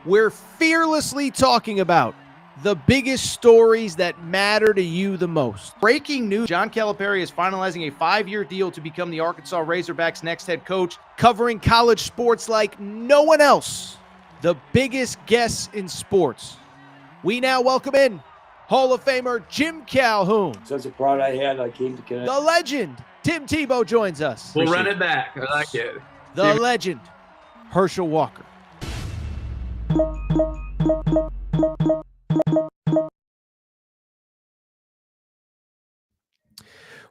We're fearlessly talking about the biggest stories that matter to you the most. Breaking news, John Calipari is finalizing a 5-year deal to become the Arkansas Razorbacks' next head coach, covering college sports like no one else. The biggest guests in sports. We now welcome in Hall of Famer Jim Calhoun. Such a pride I had, I came to connect. The legend, Tim Tebow, joins us. We'll run it back. I like it. The legend, Herschel Walker.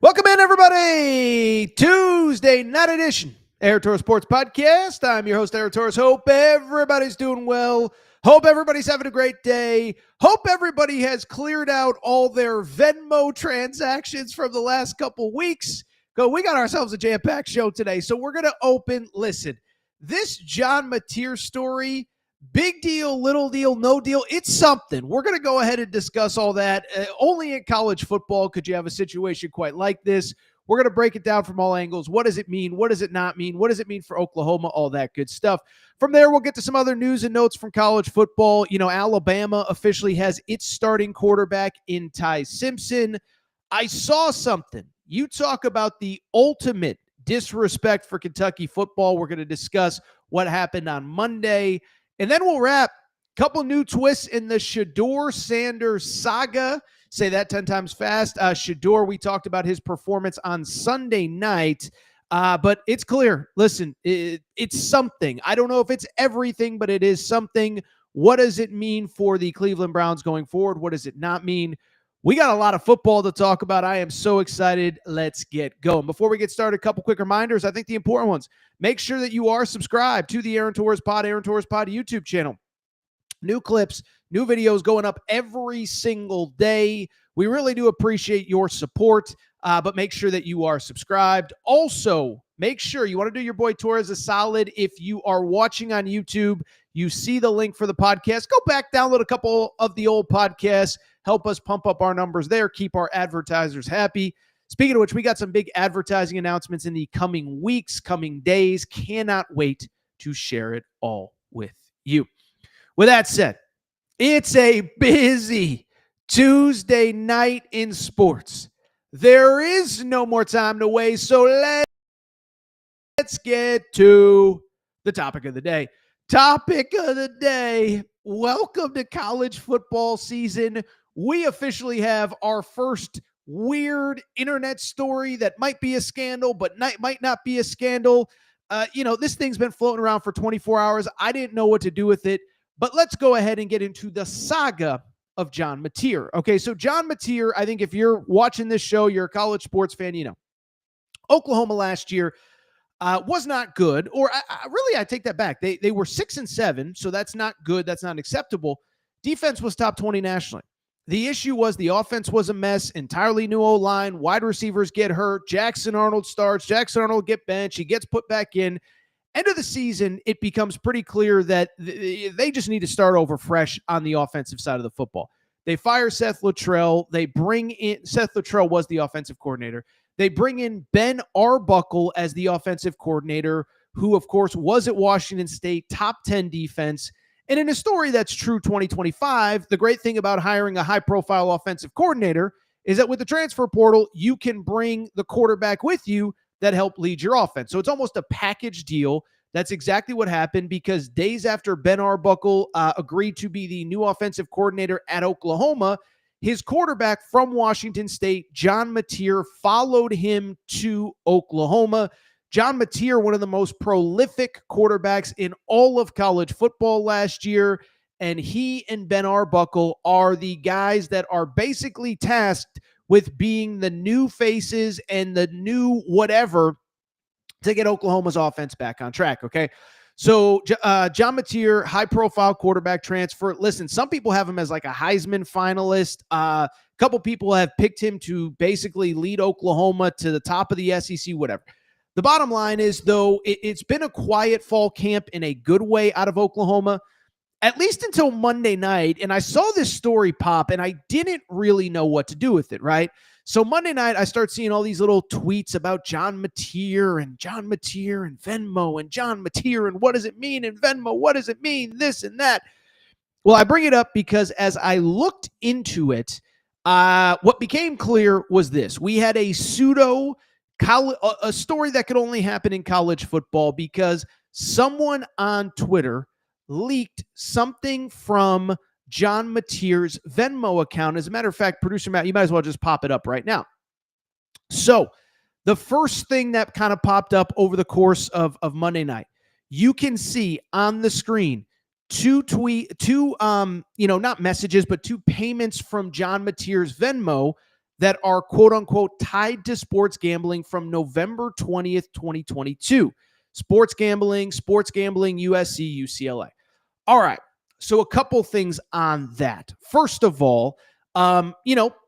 Welcome in, everybody. Tuesday night edition, Air Torres Sports Podcast. I'm your host, Air Torres. Hope everybody's doing well. Hope everybody's having a great day. Hope everybody has cleared out all their Venmo transactions from the last couple weeks. We got ourselves a jam-packed show today, so we're going to open. Listen, this John Mateer story, big deal, little deal, no deal, it's something. We're going to go ahead and discuss all that. Only in college football could you have a situation quite like this. We're going to break it down from all angles. What does it mean? What does it not mean? What does it mean for Oklahoma? All that good stuff. From there, we'll get to some other news and notes from college football. You know, Alabama officially has its starting quarterback in Ty Simpson. I saw something. You talk about the ultimate disrespect for Kentucky football. We're going to discuss what happened on Monday. And then we'll wrap. Couple new twists in the Shedeur Sanders saga. Say that 10 times fast. Shedeur, we talked about his performance on Sunday night, but it's clear. Listen, it's something. I don't know if it's everything, but it is something. What does it mean for the Cleveland Browns going forward? What does it not mean? We got a lot of football to talk about. I am so excited. Let's get going. Before we get started, a couple quick reminders. I think the important ones. Make sure that you are subscribed to the Aaron Torres Pod YouTube channel. New clips, new videos going up every single day. We really do appreciate your support, but make sure that you are subscribed. Also, make sure you want to do your boy Torres a solid. If you are watching on YouTube, you see the link for the podcast. Go back, download a couple of the old podcasts. Help us pump up our numbers there. Keep our advertisers happy. Speaking of which, we got some big advertising announcements in the coming weeks, coming days. Cannot wait to share it all with you. With that said, it's a busy Tuesday night in sports. There is no more time to waste, so let's get to the topic of the day. Topic of the day, welcome to college football season. We officially have our first weird internet story that might be a scandal, but might not be a scandal. This thing's been floating around for 24 hours. I didn't know what to do with it. But let's go ahead and get into the saga of John Mateer. Okay, so John Mateer, I think if you're watching this show, you're a college sports fan, you know. Oklahoma last year was not good, or I take that back. They were 6-7, so that's not good. That's not acceptable. Defense was top 20 nationally. The issue was the offense was a mess, entirely new O-line, wide receivers get hurt, Jackson Arnold starts, Jackson Arnold get benched, he gets put back in. End of the season, it becomes pretty clear that they just need to start over fresh on the offensive side of the football. They fire Seth Luttrell. They bring in, Seth Luttrell was the offensive coordinator. They bring in Ben Arbuckle as the offensive coordinator, who, of course, was at Washington State, top 10 defense. And in a story that's true 2025, the great thing about hiring a high-profile offensive coordinator is that with the transfer portal, you can bring the quarterback with you that help lead your offense. So it's almost a package deal. That's exactly what happened, because days after Ben Arbuckle agreed to be the new offensive coordinator at Oklahoma, his quarterback from Washington State, John Mateer, followed him to Oklahoma. John Mateer, one of the most prolific quarterbacks in all of college football last year, and he and Ben Arbuckle are the guys that are basically tasked with being the new faces and the new whatever to get Oklahoma's offense back on track, okay? So John Mateer, high-profile quarterback transfer. Listen, some people have him as like a Heisman finalist. A couple people have picked him to basically lead Oklahoma to the top of the SEC, whatever. The bottom line is, though, it's been a quiet fall camp in a good way out of Oklahoma, at least until Monday night. And I saw this story pop, and I didn't really know what to do with it, right? So Monday night, I start seeing all these little tweets about John Mateer and Venmo and John Mateer and what does it mean in Venmo? What does it mean? This and that. Well, I bring it up because as I looked into it, what became clear was this. We had a a story that could only happen in college football because someone on Twitter leaked something from John Mateer's Venmo account. As a matter of fact, producer Matt, you might as well just pop it up right now. So the first thing that kind of popped up over the course of Monday night, you can see on the screen not messages, but two payments from John Mateer's Venmo that are quote unquote tied to sports gambling from November 20th, 2022. Sports gambling, USC, UCLA. All right. So a couple things on that. First of all,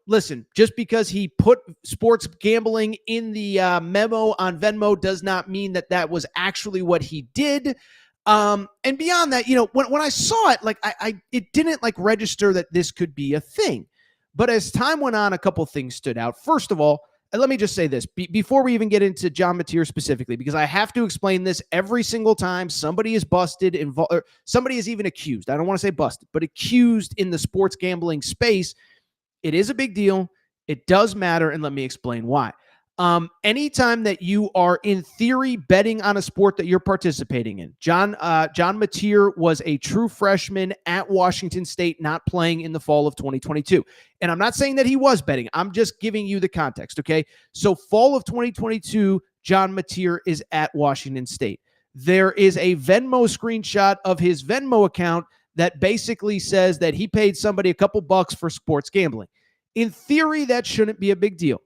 listen, just because he put sports gambling in the memo on Venmo does not mean that that was actually what he did. And beyond that, when I saw it, like it didn't like register that this could be a thing. But as time went on, a couple things stood out. First of all, and let me just say this before we even get into John Mateer specifically, because I have to explain this every single time somebody is busted, or somebody is even accused. I don't want to say busted, but accused in the sports gambling space. It is a big deal. It does matter, and let me explain why. Anytime that you are in theory betting on a sport that you're participating in, John Mateer was a true freshman at Washington State, not playing in the fall of 2022. And I'm not saying that he was betting. I'm just giving you the context, okay? So fall of 2022, John Mateer is at Washington State. There is a Venmo screenshot of his Venmo account that basically says that he paid somebody a couple bucks for sports gambling. In theory, that shouldn't be a big deal.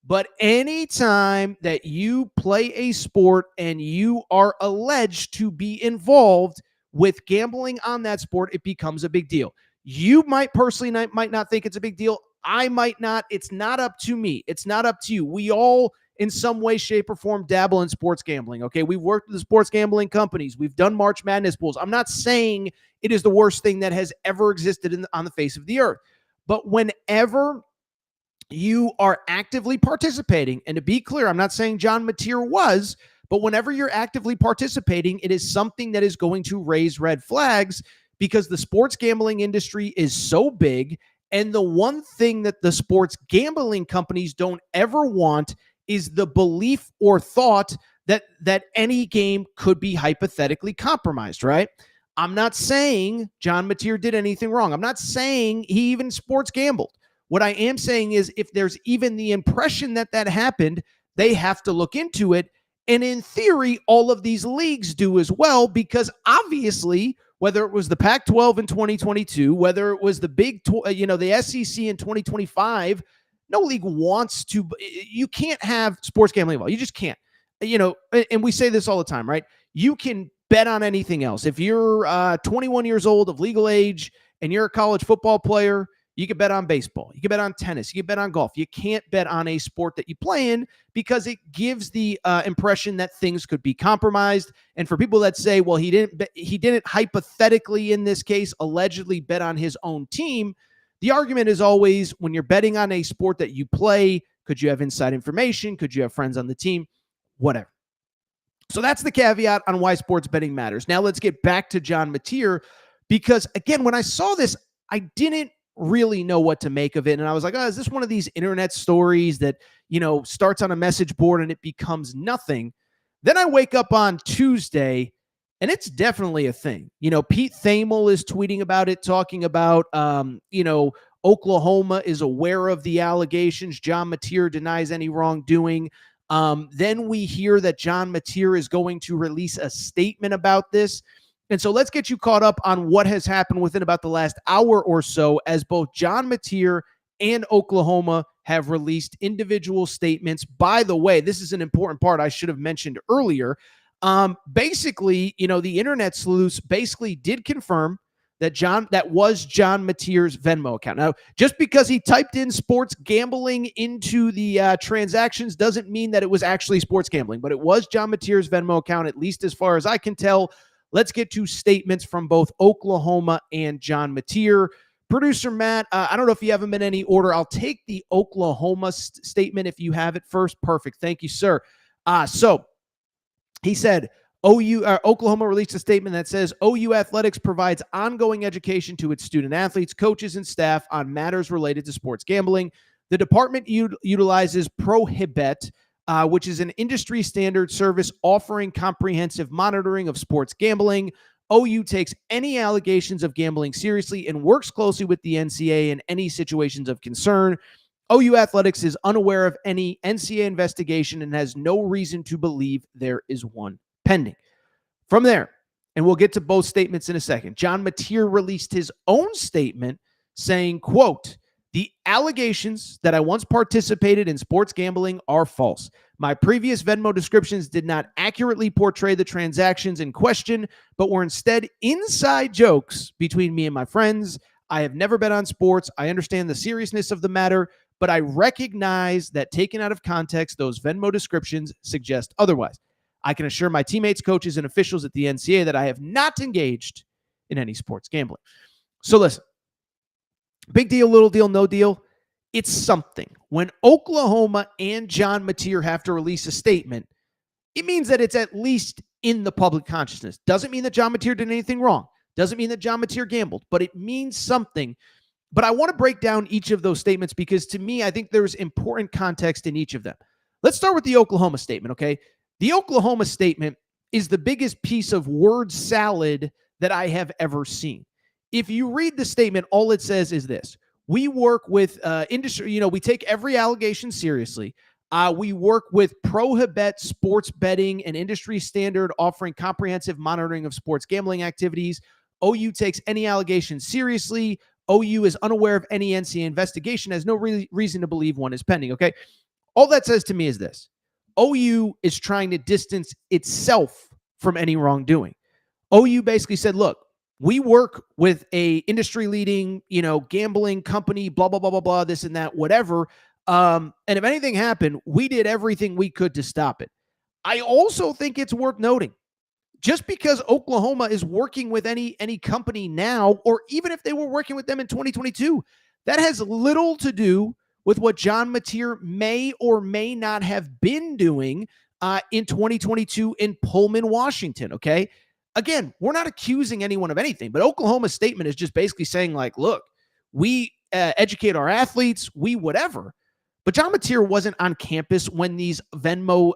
But anytime that you play a sport and you are alleged to be involved with gambling on that sport, it becomes a big deal. You might personally might not think it's a big deal. I might not. It's not up to me. It's not up to you. We all, in some way, shape, or form, dabble in sports gambling. Okay, we've worked with the sports gambling companies. We've done March Madness pools. I'm not saying it is the worst thing that has ever existed on the face of the earth. But whenever you are actively participating, and to be clear, I'm not saying John Mateer was, but whenever you're actively participating, it is something that is going to raise red flags because the sports gambling industry is so big. And the one thing that the sports gambling companies don't ever want is the belief or thought that any game could be hypothetically compromised, right? I'm not saying John Mateer did anything wrong. I'm not saying he even sports gambled. What I am saying is if there's even the impression that that happened, they have to look into it. And in theory, all of these leagues do as well, because obviously, whether it was the Pac-12 in 2022, whether it was the the SEC in 2025, no league wants to. You can't have sports gambling involved. You just can't. And we say this all the time, right? You can bet on anything else. If you're 21 years old of legal age and you're a college football player, you can bet on baseball. You can bet on tennis. You can bet on golf. You can't bet on a sport that you play in because it gives the impression that things could be compromised. And for people that say, well, he didn't hypothetically in this case allegedly bet on his own team, the argument is always when you're betting on a sport that you play, could you have inside information? Could you have friends on the team? Whatever. So that's the caveat on why sports betting matters. Now let's get back to John Mateer, because again, when I saw this, I didn't really know what to make of it. And I was like, oh, is this one of these internet stories that, starts on a message board and it becomes nothing? Then I wake up on Tuesday and it's definitely a thing. Pete Thamel is tweeting about it, talking about, Oklahoma is aware of the allegations. John Mateer denies any wrongdoing. Then we hear that John Mateer is going to release a statement about this. And so let's get you caught up on what has happened within about the last hour or so, as both John Mateer and Oklahoma have released individual statements. By the way, this is an important part I should have mentioned earlier. Basically, the internet sleuths basically did confirm that was John Mateer's Venmo account. Now, just because he typed in sports gambling into the transactions doesn't mean that it was actually sports gambling, but it was John Mateer's Venmo account, at least as far as I can tell. Let's get to statements from both Oklahoma and John Mateer. Producer Matt, I don't know if you have them in any order. I'll take the Oklahoma statement if you have it first. Perfect. Thank you, sir. So he said, Oklahoma released a statement that says OU Athletics provides ongoing education to its student athletes, coaches, and staff on matters related to sports gambling. The department utilizes Prohibet, which is an industry standard service offering comprehensive monitoring of sports gambling. OU takes any allegations of gambling seriously and works closely with the NCAA in any situations of concern. OU Athletics is unaware of any NCAA investigation and has no reason to believe there is one pending. From there, and we'll get to both statements in a second, John Mateer released his own statement saying, quote, "The allegations that I once participated in sports gambling are false. My previous Venmo descriptions did not accurately portray the transactions in question, but were instead inside jokes between me and my friends. I have never bet on sports. I understand the seriousness of the matter, but I recognize that taken out of context, those Venmo descriptions suggest otherwise. I can assure my teammates, coaches, and officials at the NCAA that I have not engaged in any sports gambling." So listen, big deal, little deal, no deal. It's something. When Oklahoma and John Mateer have to release a statement, it means that it's at least in the public consciousness. Doesn't mean that John Mateer did anything wrong. Doesn't mean that John Mateer gambled, but it means something. But I want to break down each of those statements because to me, I think there's important context in each of them. Let's start with the Oklahoma statement, okay? The Oklahoma statement is the biggest piece of word salad that I have ever seen. If you read the statement, all it says is this: we work with industry, we take every allegation seriously. We work with Prohibet sports betting and industry standard offering comprehensive monitoring of sports gambling activities. OU takes any allegation seriously. OU is unaware of any NCAA investigation, has no reason to believe one is pending, okay? All that says to me is this: OU is trying to distance itself from any wrongdoing. OU basically said, look, we work with a industry-leading, gambling company, blah, blah, blah, blah, blah, this and that, whatever. And if anything happened, we did everything we could to stop it. I also think it's worth noting, just because Oklahoma is working with any company now, or even if they were working with them in 2022, that has little to do with what John Mateer may or may not have been doing in 2022 in Pullman, Washington, okay? Again, we're not accusing anyone of anything, but Oklahoma's statement is just basically saying, like, look, we educate our athletes, we whatever. But John Mateer wasn't on campus when these Venmo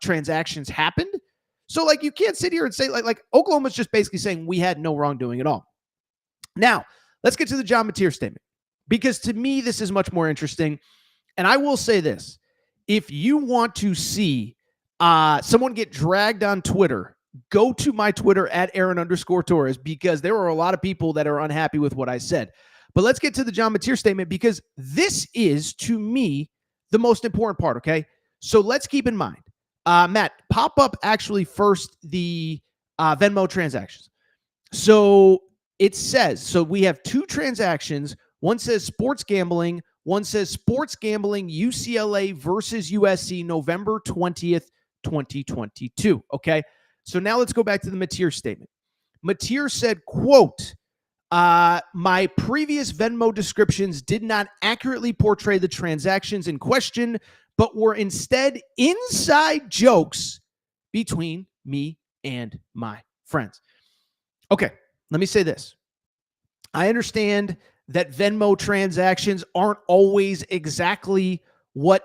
transactions happened. So, like, you can't sit here and say, like Oklahoma's just basically saying we had no wrongdoing at all. Now, let's get to the John Mateer statement, because to me, this is much more interesting. And I will say this: if you want to see someone get dragged on Twitter, go to my Twitter at Aaron_Torres, because there are a lot of people that are unhappy with what I said. But let's get to the John Mateer statement, because this is, to me, the most important part, okay? So let's keep in mind. Matt, pop up actually first the Venmo transactions. So it says, so we have two transactions. One says sports gambling. One says sports gambling UCLA versus USC, November 20th, 2022. Okay. So now let's go back to the Mateer statement. Mateer said, quote, my previous Venmo descriptions did not accurately portray the transactions in question, but were instead inside jokes between me and my friends. Okay, let me say this. I understand that Venmo transactions aren't always exactly what,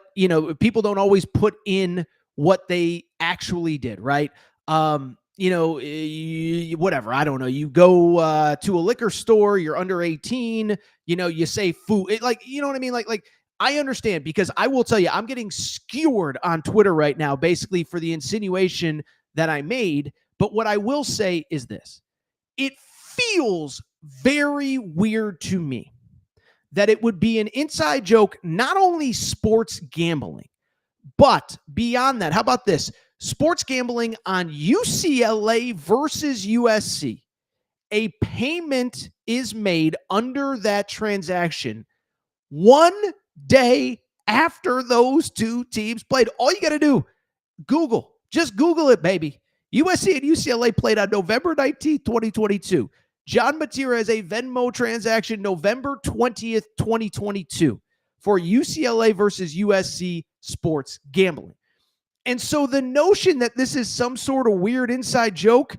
people don't always put in what they actually did, right? Whatever, I don't know. You go to a liquor store, you're under 18, you say food, you know what I mean? Like, I understand, because I will tell you, I'm getting skewered on Twitter right now, basically for the insinuation that I made. But what I will say is this: it feels very weird to me that it would be an inside joke, not only sports gambling, but beyond that. How about this? Sports gambling on UCLA versus USC. A payment is made under that transaction 1 day after those two teams played. All you got to do, just Google it, baby. USC and UCLA played on November 19th, 2022. John Mateer has a Venmo transaction November 20th, 2022 for UCLA versus USC sports gambling. And so the notion that this is some sort of weird inside joke,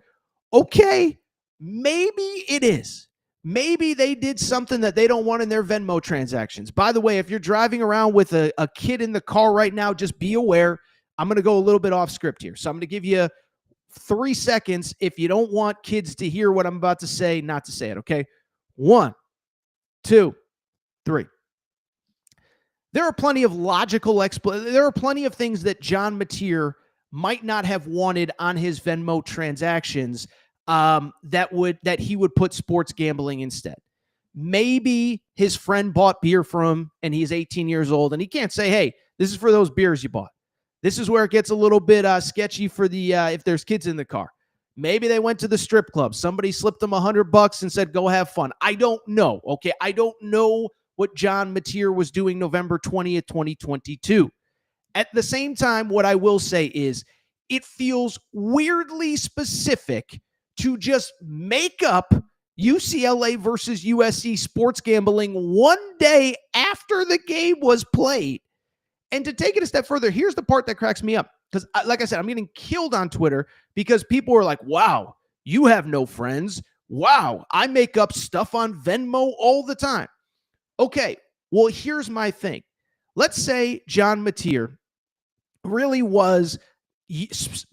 okay, maybe it is. Maybe they did something that they don't want in their Venmo transactions. By the way, if you're driving around with a kid in the car right now, just be aware. I'm going to go a little bit off script here. So I'm going to give you 3 seconds. If you don't want kids to hear what I'm about to say, not to say it, okay? 1, 2, 3. There are plenty of there are plenty of things that John Mateer might not have wanted on his Venmo transactions that he would put sports gambling instead. Maybe his friend bought beer from him and he's 18 years old and he can't say, hey, this is for those beers you bought. This is where it gets a little bit sketchy for the if there's kids in the car. Maybe they went to the strip club. Somebody slipped them $100 and said, go have fun. I don't know. Okay. I don't know what John Mateer was doing November 20th, 2022. At the same time, what I will say is it feels weirdly specific to just make up UCLA versus USC sports gambling one day after the game was played. And to take it a step further, here's the part that cracks me up. Because like I said, I'm getting killed on Twitter because people are like, wow, you have no friends. Wow, I make up stuff on Venmo all the time. Okay, well, here's my thing. Let's say John Mateer really was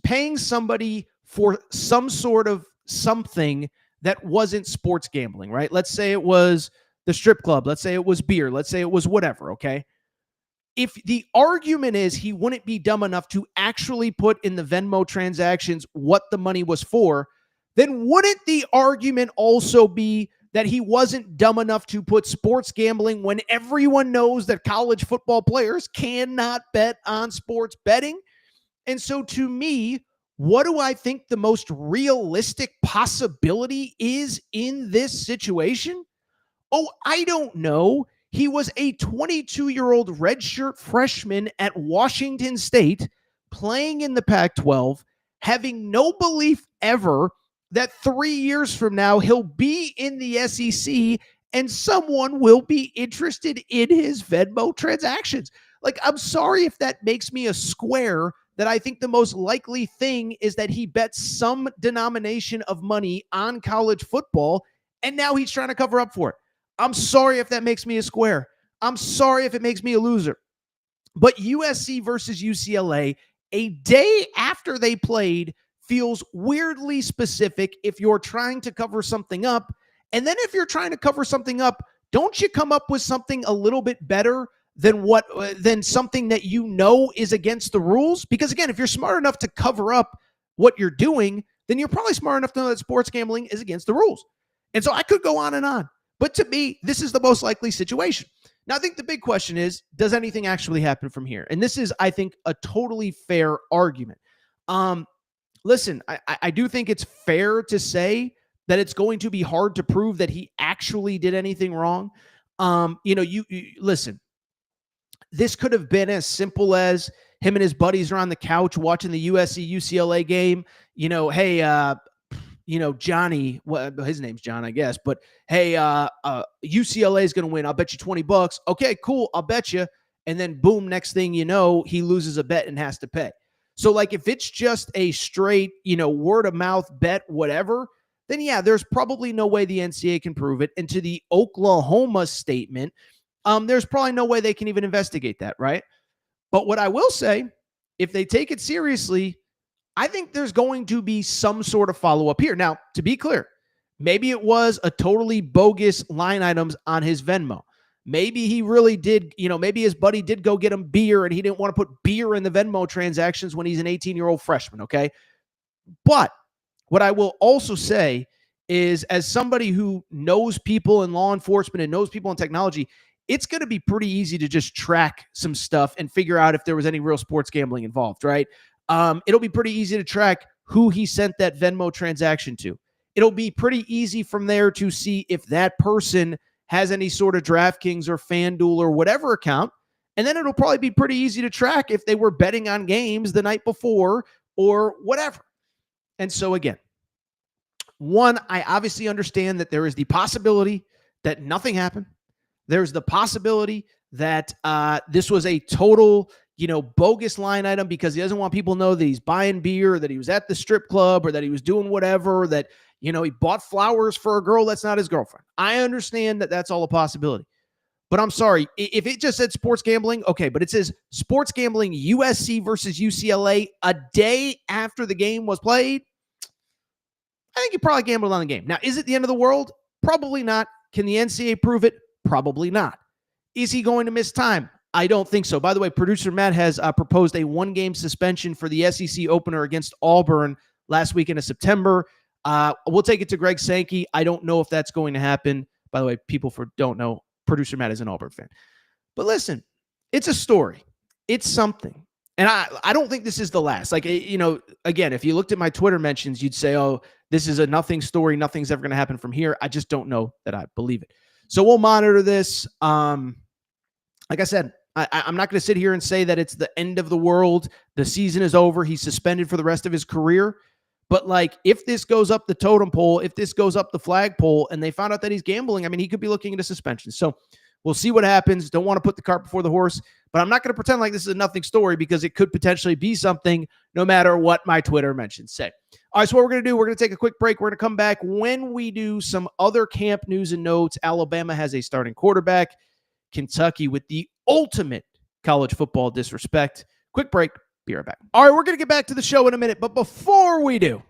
paying somebody for some sort of something that wasn't sports gambling, right? Let's say it was the strip club. Let's say it was beer. Let's say it was whatever, okay? If the argument is he wouldn't be dumb enough to actually put in the Venmo transactions what the money was for, then wouldn't the argument also be that he wasn't dumb enough to put sports gambling when everyone knows that college football players cannot bet on sports betting? And so to me, what do I think the most realistic possibility is in this situation? Oh, I don't know. He was a 22-year-old redshirt freshman at Washington State playing in the Pac-12, having no belief ever that 3 years from now he'll be in the SEC and someone will be interested in his Venmo transactions. Like, I'm sorry if that makes me a square, that I think the most likely thing is that he bets some denomination of money on college football and now he's trying to cover up for it. I'm sorry if that makes me a square. I'm sorry if it makes me a loser. But USC versus UCLA, a day after they played, feels weirdly specific if you're trying to cover something up. And then if you're trying to cover something up, don't you come up with something a little bit better than something that you know is against the rules? Because again, if you're smart enough to cover up what you're doing, then you're probably smart enough to know that sports gambling is against the rules. And so I could go on and on. But to me, this is the most likely situation. Now, I think the big question is, does anything actually happen from here? And this is, I think, a totally fair argument. Listen, I do think it's fair to say that it's going to be hard to prove that he actually did anything wrong. You listen, this could have been as simple as him and his buddies are on the couch watching the USC UCLA game. Hey, Johnny, well, his name's John, I guess, but hey, UCLA is going to win. I'll bet you $20. Okay, cool. I'll bet you. And then boom, next thing you know, he loses a bet and has to pay. So like if it's just a straight, word of mouth bet, whatever, then yeah, there's probably no way the NCAA can prove it. And to the Oklahoma statement, there's probably no way they can even investigate that, right? But what I will say, if they take it seriously, I think there's going to be some sort of follow-up here. Now, to be clear, maybe it was a totally bogus line items on his Venmo. Maybe he really did, maybe his buddy did go get him beer and he didn't want to put beer in the Venmo transactions when he's an 18-year-old freshman, okay? But what I will also say is, as somebody who knows people in law enforcement and knows people in technology, it's going to be pretty easy to just track some stuff and figure out if there was any real sports gambling involved, right? It'll be pretty easy to track who he sent that Venmo transaction to. It'll be pretty easy from there to see if that person has any sort of DraftKings or FanDuel or whatever account. And then it'll probably be pretty easy to track if they were betting on games the night before or whatever. And so again, one, I obviously understand that there is the possibility that nothing happened. There's the possibility that this was a total, bogus line item because he doesn't want people to know that he's buying beer, that he was at the strip club, or that he was doing whatever, that, he bought flowers for a girl that's not his girlfriend. I understand that that's all a possibility. But I'm sorry, if it just said sports gambling, okay, but it says sports gambling USC versus UCLA a day after the game was played, I think he probably gambled on the game. Now, is it the end of the world? Probably not. Can the NCAA prove it? Probably not. Is he going to miss time? I don't think so. By the way, producer Matt has proposed a one-game suspension for the SEC opener against Auburn last weekend of September. We'll take it to Greg Sankey. I don't know if that's going to happen. By the way, people don't know, producer Matt is an Auburn fan. But listen, it's a story. It's something. And I don't think this is the last. Like, again, if you looked at my Twitter mentions, you'd say, oh, this is a nothing story. Nothing's ever going to happen from here. I just don't know that I believe it. So we'll monitor this. Like I said, I'm not going to sit here and say that it's the end of the world. The season is over. He's suspended for the rest of his career. But, like, if this goes up the totem pole, if this goes up the flagpole, and they found out that he's gambling, I mean, he could be looking into suspension. So we'll see what happens. Don't want to put the cart before the horse. But I'm not going to pretend like this is a nothing story because it could potentially be something no matter what my Twitter mentions say. All right, so what we're going to do, we're going to take a quick break. We're going to come back when we do some other camp news and notes. Alabama has a starting quarterback. Kentucky with the ultimate college football disrespect. Quick break. Be right back. All right, we're going to get back to the show in a minute. But before we do,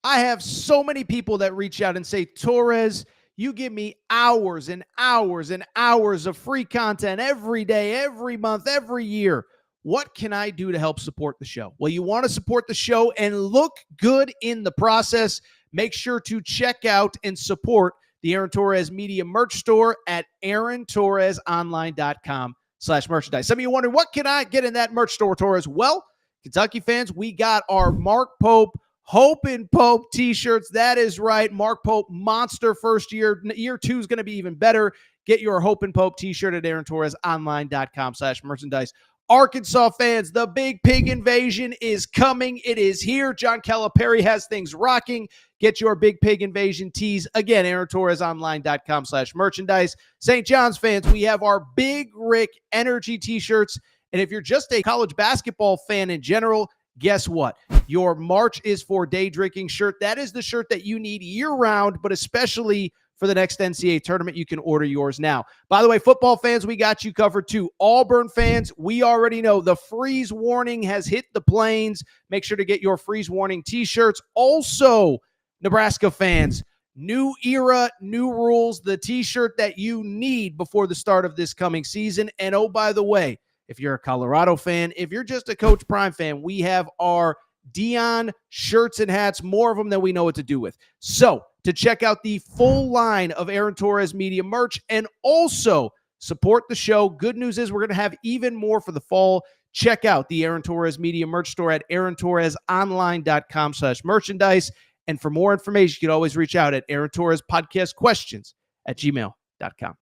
I have so many people that reach out and say, Torres, you give me hours and hours and hours of free content every day, every month, every year. What can I do to help support the show? Well, you want to support the show and look good in the process. Make sure to check out and support the Aaron Torres Media merch store at aarontorresonline.com/merchandise. Some of you wondering, what can I get in that merch store, Torres? Well, Kentucky fans, we got our Mark Pope Hope and Pope t-shirts. That is right. Mark Pope, monster first year. Year 2 is going to be even better. Get your Hope and Pope t-shirt at aarontorresonline.com/merchandise. Arkansas fans, the big pig invasion is coming. It is here. John Calipari has things rocking. Get your big pig invasion tees. Again, aarontorresonline.com/merchandise. St. John's fans, we have our Big Rick Energy t-shirts. And if you're just a college basketball fan in general, guess what? Your March is for Day Drinking shirt. That is the shirt that you need year-round, but especially for the next NCAA tournament. You can order yours now. By the way, football fans, we got you covered too. Auburn fans, we already know the freeze warning has hit the plains. Make sure to get your freeze warning t-shirts. Also, Nebraska fans, new era, new rules, the t-shirt that you need before the start of this coming season. And oh, by the way, if you're a Colorado fan, if you're just a Coach Prime fan, we have our Dion shirts and hats, more of them than we know what to do with. So to check out the full line of Aaron Torres Media merch and also support the show, good news is we're going to have even more for the fall. Check out the Aaron Torres Media merch store at aarontorresonline.com/merchandise. And for more information, you can always reach out at Aaron Torres Podcast Questions at gmail.com.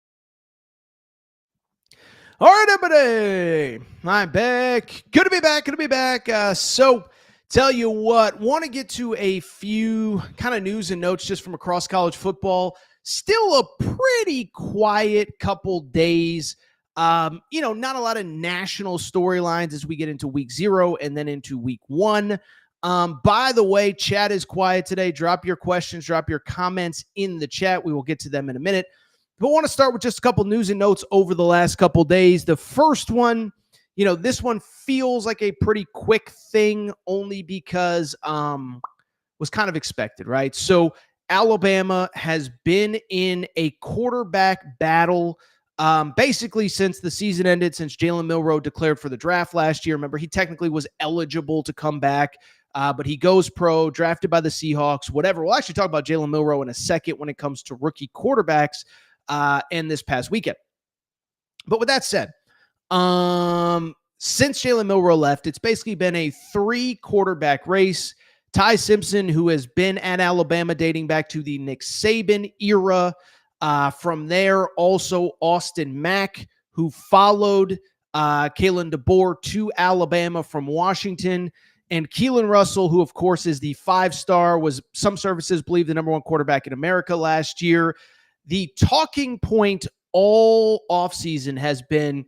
All right, everybody, I'm back. Good to be back. So tell you what, want to get to a few kind of news and notes just from across college football. Still a pretty quiet couple days. Not a lot of national storylines as we get into week 0 and then into week 1. By the way, chat is quiet today. Drop your questions, drop your comments in the chat. We will get to them in a minute. But I want to start with just a couple news and notes over the last couple days. The first one, this one feels like a pretty quick thing only because was kind of expected, right? So Alabama has been in a quarterback battle basically since the season ended, since Jalen Milroe declared for the draft last year. Remember, he technically was eligible to come back, but he goes pro, drafted by the Seahawks, whatever. We'll actually talk about Jalen Milroe in a second when it comes to rookie quarterbacks and this past weekend. But with that said, since Jalen Milroe left, it's basically been a 3-quarterback race. Ty Simpson, who has been at Alabama dating back to the Nick Saban era. From there, also Austin Mack, who followed Kalen DeBoer to Alabama from Washington. And Keelan Russell, who, of course, is the 5-star, was, some services believe, the number 1 quarterback in America last year. The talking point all offseason has been,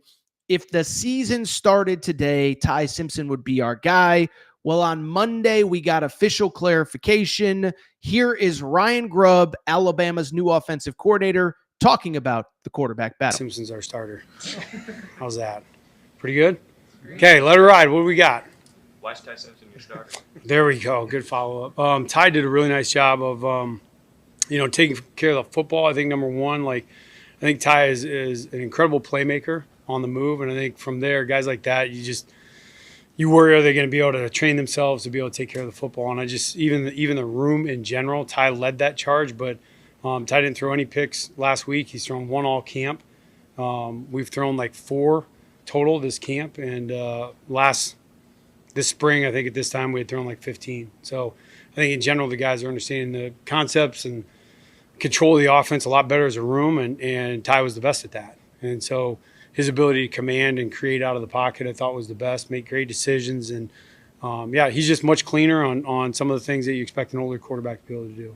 if the season started today, Ty Simpson would be our guy. Well, on Monday, we got official clarification. Here is Ryan Grubb, Alabama's new offensive coordinator, talking about the quarterback battle. Simpson's our starter. How's that? Pretty good? Okay, let her ride. What do we got? Why is Ty Simpson your starter? There we go. Good follow-up. Ty did a really nice job of, taking care of the football. I think, number one, I think Ty is an incredible playmaker on the move. And I think from there, guys like that, you worry, are they going to be able to train themselves to be able to take care of the football? And I just, even the room in general, Ty led that charge. But Ty didn't throw any picks last week. He's thrown one all camp. We've thrown 4 total this camp. And this spring, I think at this time we had thrown 15. So I think in general the guys are understanding the concepts and control the offense a lot better as a room, and Ty was the best at that. And so his ability to command and create out of the pocket I thought was the best, make great decisions, and he's just much cleaner on some of the things that you expect an older quarterback to be able to do.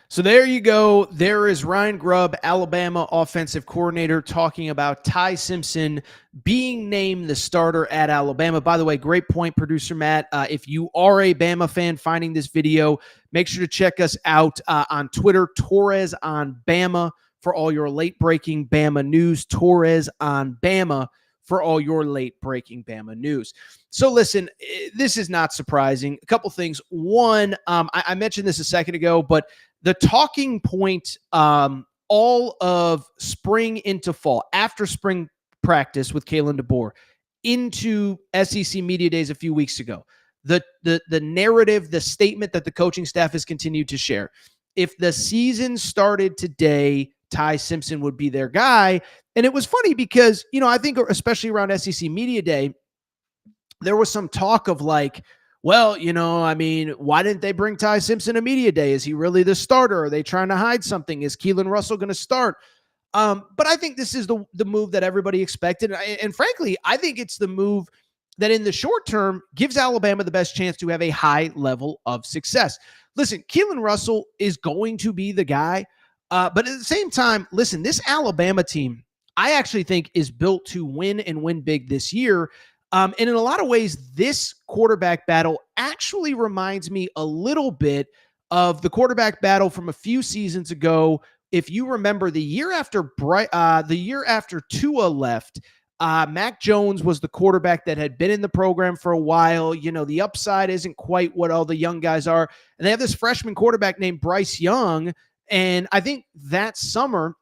So there you go. There is Ryan Grubb, Alabama offensive coordinator, talking about Ty Simpson being named the starter at Alabama. By the way, great point, producer Matt. If you are a Bama fan finding this video, make sure to check us out on Twitter, Torres on Bama, for all your late-breaking Bama news. Torres on Bama for all your late-breaking Bama news. So listen, this is not surprising. A couple things. One, I mentioned this a second ago, but the talking point all of spring into fall, after spring practice with Kalen DeBoer, into SEC Media Days a few weeks ago, the narrative, the statement that the coaching staff has continued to share. If the season started today, Ty Simpson would be their guy. And it was funny because, I think especially around SEC Media Day, there was some talk of well, why didn't they bring Ty Simpson to Media Day? Is he really the starter? Are they trying to hide something? Is Keelan Russell going to start? But I think this is the move that everybody expected. And frankly, I think it's the move that in the short term gives Alabama the best chance to have a high level of success. Listen, Keelan Russell is going to be the guy. But at the same time, listen, this Alabama team, I actually think is built to win and win big this year. And in a lot of ways, this quarterback battle actually reminds me a little bit of the quarterback battle from a few seasons ago. If you remember, the year after Tua left, Mac Jones was the quarterback that had been in the program for a while. The upside isn't quite what all the young guys are. And they have this freshman quarterback named Bryce Young. And I think that summer,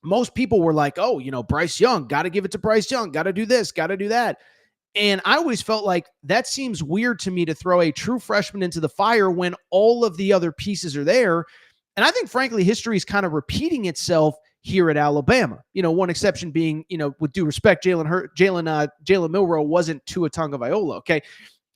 most people were like, oh, Bryce Young, got to give it to Bryce Young, got to do this, got to do that. And I always felt like that seems weird to me to throw a true freshman into the fire when all of the other pieces are there. And I think, frankly, history is kind of repeating itself here at Alabama. One exception being, with due respect, Jalen Milroe wasn't Tua Tagovailoa, okay?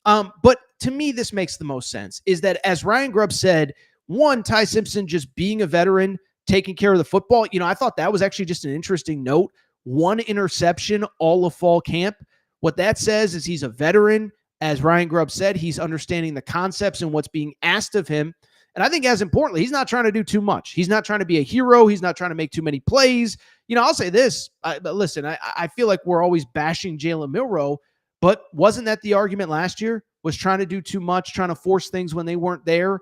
But to me, this makes the most sense, is that as Ryan Grubb said, one, Ty Simpson just being a veteran, taking care of the football. I thought that was actually just an interesting note. 1 interception all of fall camp. What that says is he's a veteran. As Ryan Grubb said, he's understanding the concepts and what's being asked of him. And I think as importantly, he's not trying to do too much. He's not trying to be a hero. He's not trying to make too many plays. I'll say this, but listen, I feel like we're always bashing Jalen Milroe, but wasn't that the argument last year? Was trying to do too much, trying to force things when they weren't there.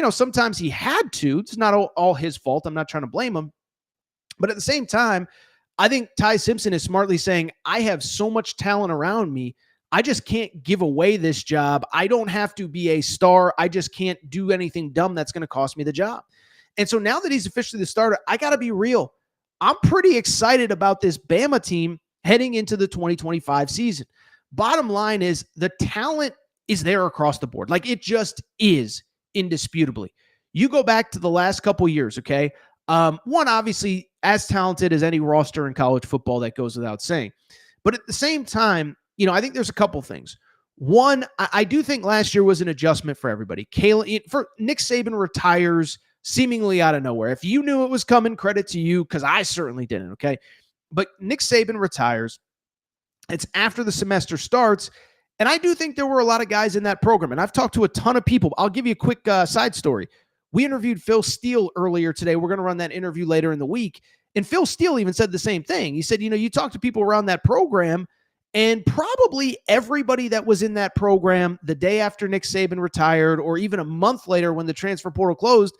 Sometimes he had to. It's not all his fault. I'm not trying to blame him. But at the same time, I think Ty Simpson is smartly saying, I have so much talent around me. I just can't give away this job. I don't have to be a star. I just can't do anything dumb that's going to cost me the job. And so now that he's officially the starter, I got to be real. I'm pretty excited about this Bama team heading into the 2025 season. Bottom line is the talent is there across the board. It just is. Indisputably. You go back to the last couple years, okay? One, obviously, as talented as any roster in college football, that goes without saying. But at the same time, I think there's a couple things. One, I do think last year was an adjustment for everybody. Nick Saban retires seemingly out of nowhere. If you knew it was coming, credit to you, because I certainly didn't, okay? But Nick Saban retires. It's after the semester starts. And I do think there were a lot of guys in that program. And I've talked to a ton of people. I'll give you a quick side story. We interviewed Phil Steele earlier today. We're going to run that interview later in the week. And Phil Steele even said the same thing. He said, you talk to people around that program, and probably everybody that was in that program the day after Nick Saban retired, or even a month later when the transfer portal closed,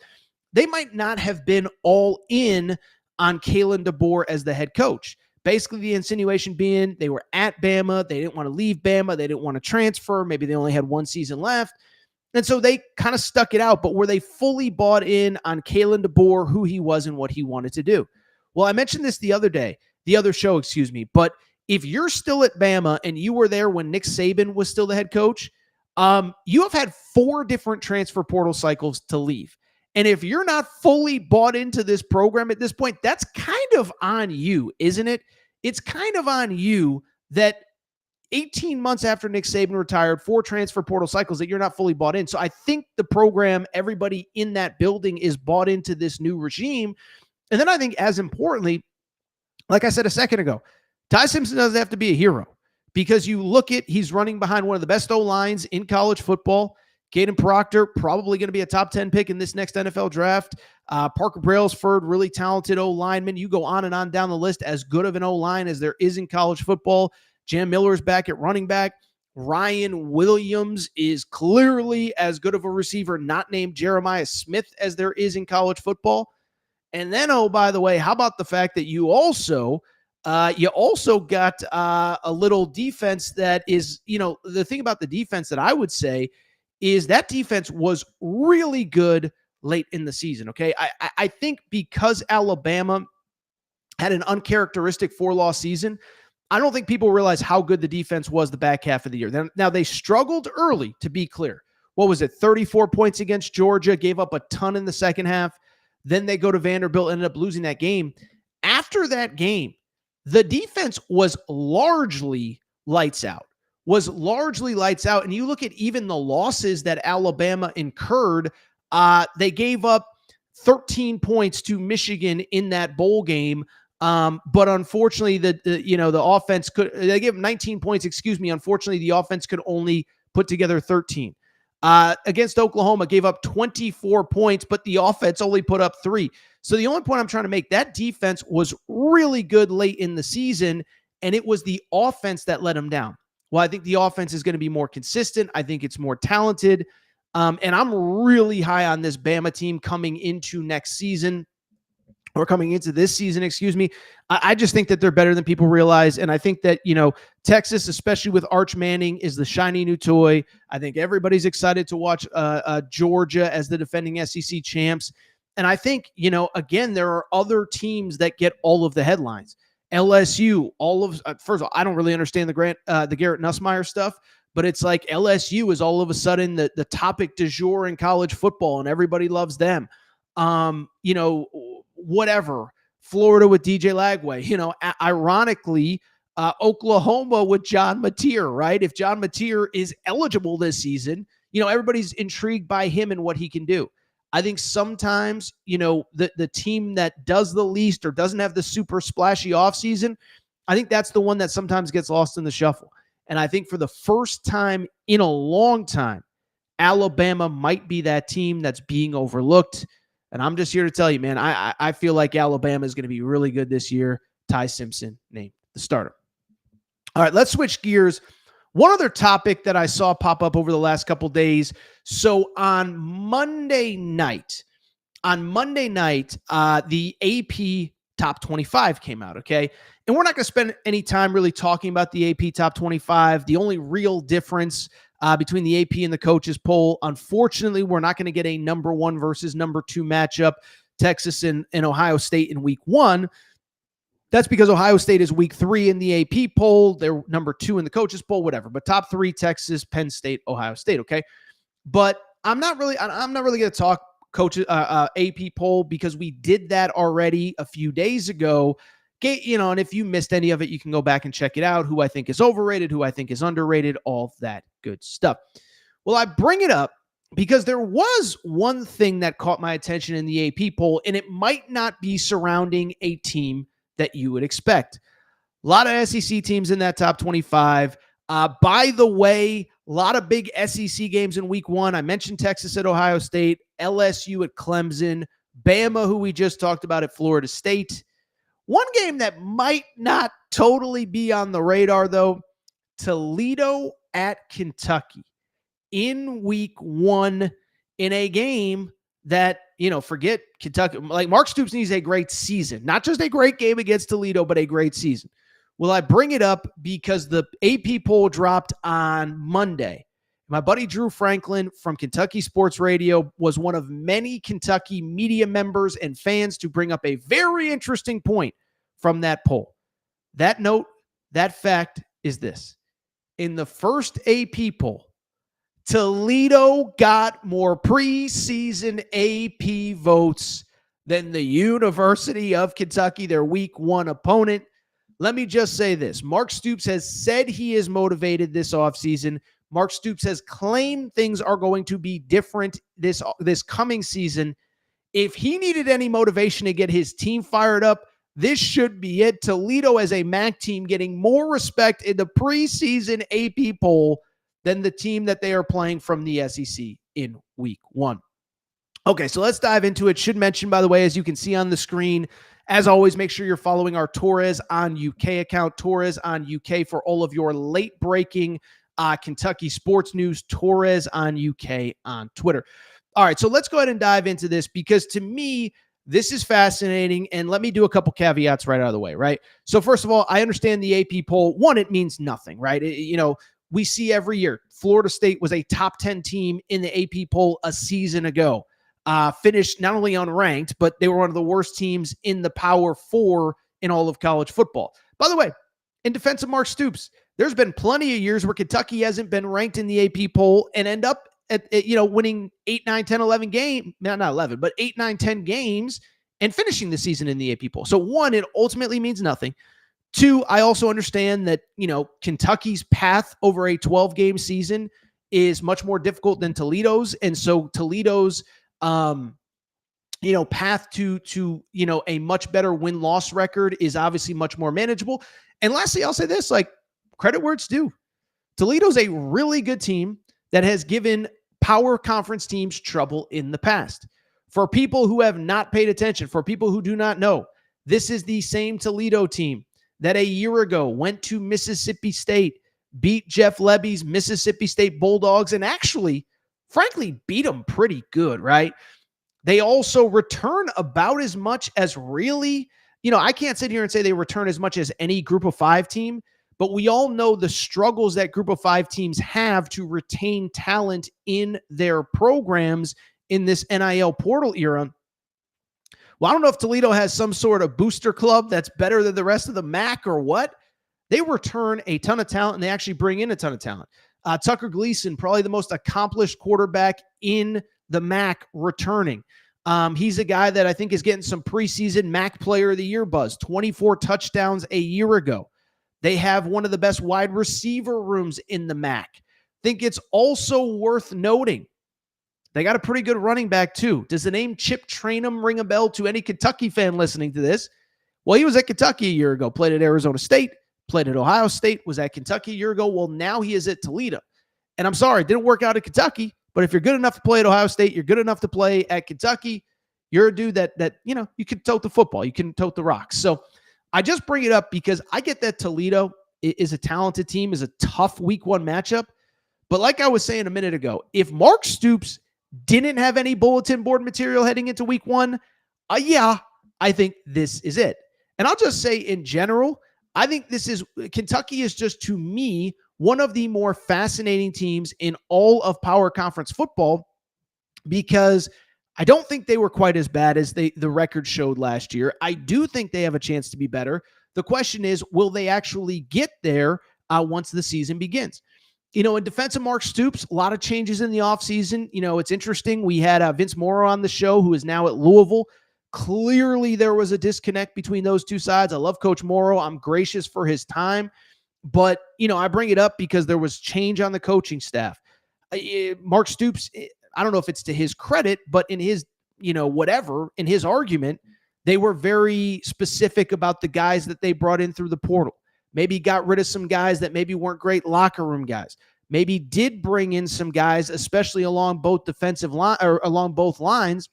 they might not have been all in on Kalen DeBoer as the head coach. Basically, the insinuation being they were at Bama. They didn't want to leave Bama. They didn't want to transfer. Maybe they only had one season left. And so they kind of stuck it out. But were they fully bought in on Kalen DeBoer, who he was and what he wanted to do? Well, I mentioned this the other show, but if you're still at Bama and you were there when Nick Saban was still the head coach, you have had 4 different transfer portal cycles to leave. And if you're not fully bought into this program at this point, that's kind of on you, isn't it? It's kind of on you that 18 months after Nick Saban retired, 4 transfer portal cycles, that you're not fully bought in. So I think the program, everybody in that building is bought into this new regime. And then I think, as importantly, like I said a second ago, Ty Simpson doesn't have to be a hero, because you look at, he's running behind one of the best O-lines in college football. Caden Proctor, probably going to be a top 10 pick in this next NFL draft. Parker Brailsford, really talented O-lineman. You go on and on down the list, as good of an O-line as there is in college football. Jam Miller's back at running back. Ryan Williams is clearly as good of a receiver, not named Jeremiah Smith, as there is in college football. And then, oh, by the way, how about the fact that you also got a little defense that is, the thing about the defense that I would say is that defense was really good late in the season, okay? I think because Alabama had an uncharacteristic 4-loss season, I don't think people realize how good the defense was the back half of the year. Now, they struggled early, to be clear. What was it? 34 points against Georgia, gave up a ton in the second half. Then they go to Vanderbilt, ended up losing that game. After that game, the defense was largely lights out. And you look at even the losses that Alabama incurred, they gave up 13 points to Michigan in that bowl game. But unfortunately, the offense they gave 19 points, Unfortunately, the offense could only put together 13. Against Oklahoma, gave up 24 points, but the offense only put up 3. So the only point I'm trying to make, that defense was really good late in the season, and it was the offense that let them down. Well, I think the offense is going to be more consistent. I think it's more talented. And I'm really high on this Bama team coming into this season, I just think that they're better than people realize. And I think that, Texas, especially with Arch Manning, is the shiny new toy. I think everybody's excited to watch Georgia as the defending SEC champs. And I think, again, there are other teams that get all of the headlines. LSU, first of all, I don't really understand the Garrett Nussmeier stuff, but it's like LSU is all of a sudden the topic du jour in college football, and everybody loves them. Whatever. Florida with DJ Lagway, ironically, Oklahoma with John Mateer, right? If John Mateer is eligible this season, everybody's intrigued by him and what he can do. I think sometimes, the team that does the least or doesn't have the super splashy offseason, I think that's the one that sometimes gets lost in the shuffle. And I think for the first time in a long time, Alabama might be that team that's being overlooked. And I'm just here to tell you, man, I feel like Alabama is going to be really good this year. Ty Simpson named the starter. All right, let's switch gears. One other topic that I saw pop up over the last couple days. So on Monday night, the AP Top 25 came out, okay? And we're not going to spend any time really talking about the AP Top 25. The only real difference between the AP and the coaches poll, unfortunately, we're not going to get a number 1 versus number 2 matchup, Texas and Ohio State in week 1. That's because Ohio State is week 3 in the AP poll. They're number 2 in the coaches poll, whatever. But top 3, Texas, Penn State, Ohio State, okay? But I'm not really going to talk coaches AP poll, because we did that already a few days ago. And if you missed any of it, you can go back and check it out. Who I think is overrated, who I think is underrated, all that good stuff. Well, I bring it up because there was one thing that caught my attention in the AP poll, and it might not be surrounding a team that you would expect. A lot of SEC teams in that top 25. By the way, a lot of big SEC games in week 1. I mentioned Texas at Ohio State, LSU at Clemson, Bama, who we just talked about, at Florida State. One game that might not totally be on the radar, though, Toledo at Kentucky in week 1 in a game that, forget Kentucky. Like, Mark Stoops needs a great season, not just a great game against Toledo, but a great season. Well, I bring it up because the AP poll dropped on Monday. My buddy Drew Franklin from Kentucky Sports Radio was one of many Kentucky media members and fans to bring up a very interesting point from that poll. That fact is this. In the first AP poll, Toledo got more preseason AP votes than the University of Kentucky, their week 1 opponent. Let me just say this. Mark Stoops has said he is motivated this offseason. Mark Stoops has claimed things are going to be different this coming season. If he needed any motivation to get his team fired up, this should be it. Toledo as a MAC team getting more respect in the preseason AP poll than the team that they are playing from the SEC in week 1. Okay, so let's dive into it. Should mention, by the way, as you can see on the screen, as always, make sure you're following our Torres on UK account, Torres on UK for all of your late-breaking Kentucky sports news, Torres on UK on Twitter. All right, so let's go ahead and dive into this because to me, this is fascinating, and let me do a couple caveats right out of the way, right? So first of all, I understand the AP poll. One, it means nothing, right? We see every year, Florida State was a top 10 team in the AP poll a season ago. Finished not only unranked, but they were one of the worst teams in the Power 4 in all of college football. By the way, in defense of Mark Stoops, there's been plenty of years where Kentucky hasn't been ranked in the AP poll and end up at winning 8, 9, 10, 11 games, not 11, but 8, 9, 10 games and finishing the season in the AP poll. So one, it ultimately means nothing. Two, I also understand that, Kentucky's path over a 12-game season is much more difficult than Toledo's. And so Toledo's, path to a much better win-loss record is obviously much more manageable. And lastly, I'll say this, credit where it's due. Toledo's a really good team that has given power conference teams trouble in the past. For people who have not paid attention, for people who do not know, this is the same Toledo team that a year ago went to Mississippi State, beat Jeff Lebby's Mississippi State Bulldogs, and actually, frankly, beat them pretty good, right? They also return about as much as really, I can't sit here and say they return as much as any Group of 5 team, but we all know the struggles that Group of 5 teams have to retain talent in their programs in this NIL portal era. Well, I don't know if Toledo has some sort of booster club that's better than the rest of the MAC or what. They return a ton of talent, and they actually bring in a ton of talent. Tucker Gleason, probably the most accomplished quarterback in the MAC, returning. He's a guy that I think is getting some preseason MAC Player of the Year buzz, 24 touchdowns a year ago. They have one of the best wide receiver rooms in the MAC. I think it's also worth noting they got a pretty good running back too. Does the name Chip Trainum ring a bell to any Kentucky fan listening to this? Well, he was at Kentucky a year ago, played at Arizona State, played at Ohio State, was at Kentucky a year ago. Well, now he is at Toledo. And I'm sorry, it didn't work out at Kentucky, but if you're good enough to play at Ohio State, you're good enough to play at Kentucky, you're a dude that you can tote the football, you can tote the rocks. So I just bring it up because I get that Toledo is a talented team, is a tough week 1 matchup. But like I was saying a minute ago, if Mark Stoops didn't have any bulletin board material heading into week 1, I think this is it. And I'll just say in general, I think Kentucky is just, to me, one of the more fascinating teams in all of Power Conference football because I don't think they were quite as bad as the record showed last year. I do think they have a chance to be better. The question is, will they actually get there once the season begins? In defense of Mark Stoops, a lot of changes in the offseason. It's interesting. We had Vince Morrow on the show, who is now at Louisville. Clearly, there was a disconnect between those two sides. I love Coach Morrow. I'm gracious for his time. But, I bring it up because there was change on the coaching staff. Mark Stoops, I don't know if it's to his credit, but in his, in his argument, they were very specific about the guys that they brought in through the portal. Maybe got rid of some guys that maybe weren't great locker room guys. Maybe did bring in some guys, especially along both defensive line or along both lines,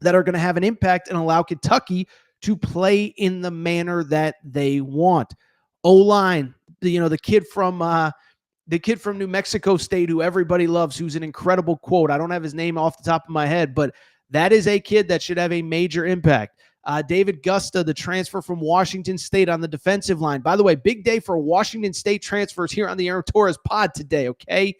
that are going to have an impact and allow Kentucky to play in the manner that they want. O-line, the kid from New Mexico State who everybody loves, who's an incredible quote. I don't have his name off the top of my head, but that is a kid that should have a major impact. David Gusta, the transfer from Washington State on the defensive line. By the way, big day for Washington State transfers here on the Aaron Torres pod today, okay?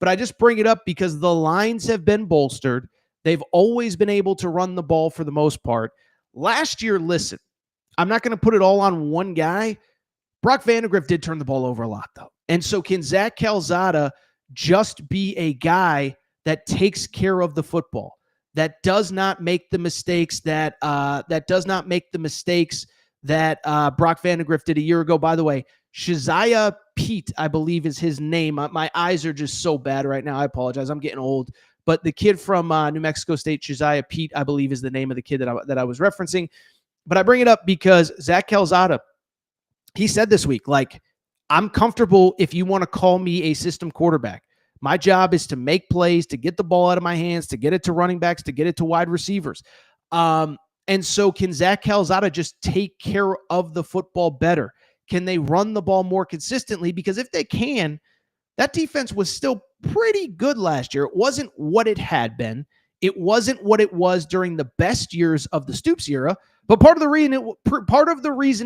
But I just bring it up because the lines have been bolstered. They've always been able to run the ball for the most part. Last year, listen, I'm not going to put it all on one guy. Brock Vandagriff did turn the ball over a lot, though. And so can Zach Calzada just be a guy that takes care of the football, that does not make the mistakes that Brock Vandagriff did a year ago? By the way, Shedeur Pete, I believe is his name. My eyes are just so bad right now. I apologize. I'm getting old. But the kid from New Mexico State, Shedeur Pete, I believe is the name of the kid that I was referencing. But I bring it up because Zach Calzada, he said this week, like, I'm comfortable if you want to call me a system quarterback. My job is to make plays, to get the ball out of my hands, to get it to running backs, to get it to wide receivers. And so can Zach Calzada just take care of the football better? Can they run the ball more consistently? Because if they can, that defense was still pretty good last year. It wasn't what it had been. It wasn't what it was during the best years of the Stoops era. But part of the reason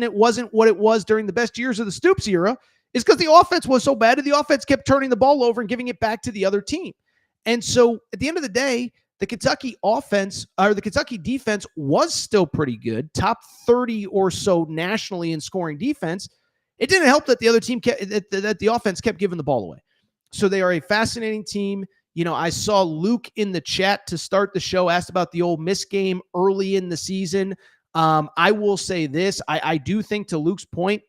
it wasn't what it was during the best years of the Stoops era is because the offense was so bad and the offense kept turning the ball over and giving it back to the other team. And so at the end of the day, the Kentucky defense was still pretty good, top 30 or so nationally in scoring defense. It didn't help that the other team that the offense kept giving the ball away. So they are a fascinating team. I saw Luke in the chat to start the show asked about the Ole Miss game early in the season. I will say this. I do think, to Luke's point,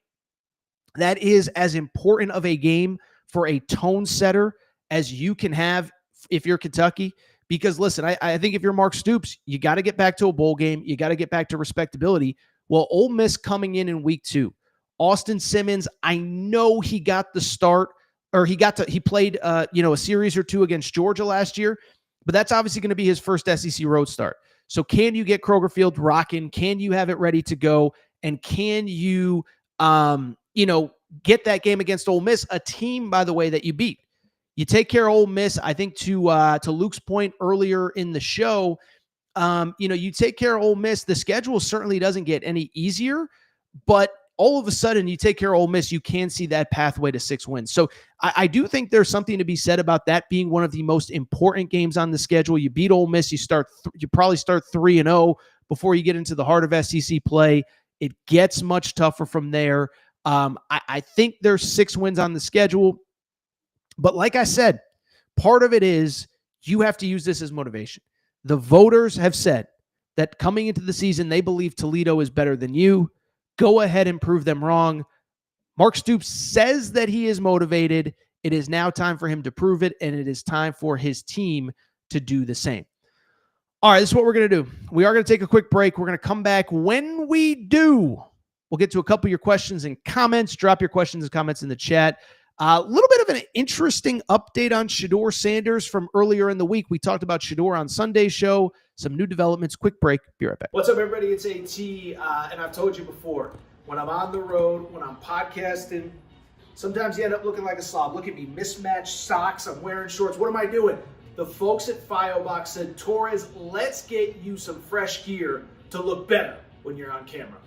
that is as important of a game for a tone setter as you can have if you're Kentucky. Because, listen, I think if you're Mark Stoops, you got to get back to a bowl game. You got to get back to respectability. Well, Ole Miss coming in week 2. Austin Simmons, I know he got the start, or he played a series or two against Georgia last year, but that's obviously going to be his first SEC road start. So can you get Kroger Field rocking? Can you have it ready to go? And can you, get that game against Ole Miss, a team, by the way, that you beat? You take care of Ole Miss. I think to Luke's point earlier in the show, you take care of Ole Miss. The schedule certainly doesn't get any easier, but all of a sudden you take care of Ole Miss, you can see that pathway to 6 wins. So I do think there's something to be said about that being one of the most important games on the schedule. You beat Ole Miss, you probably start 3-0 before you get into the heart of SEC play. It gets much tougher from there. I think there's 6 wins on the schedule. But like I said, part of it is you have to use this as motivation. The voters have said that coming into the season, they believe Toledo is better than you. Go ahead and prove them wrong. Mark Stoops says that he is motivated. It is now time for him to prove it, and it is time for his team to do the same. All right, this is what we're going to do. We are going to take a quick break. We're going to come back. When we do, we'll get to a couple of your questions and comments. Drop your questions and comments in the chat. A little bit of an interesting update on Shedeur Sanders from earlier in the week. We talked about Shedeur on Sunday's show. Some new developments. Quick break. Be right back. What's up, everybody? It's AT, and I've told you before, when I'm on the road, when I'm podcasting, sometimes you end up looking like a slob. Look at me, mismatched socks. I'm wearing shorts. What am I doing? The folks at FioBox said, Torres, let's get you some fresh gear to look better when you're on camera.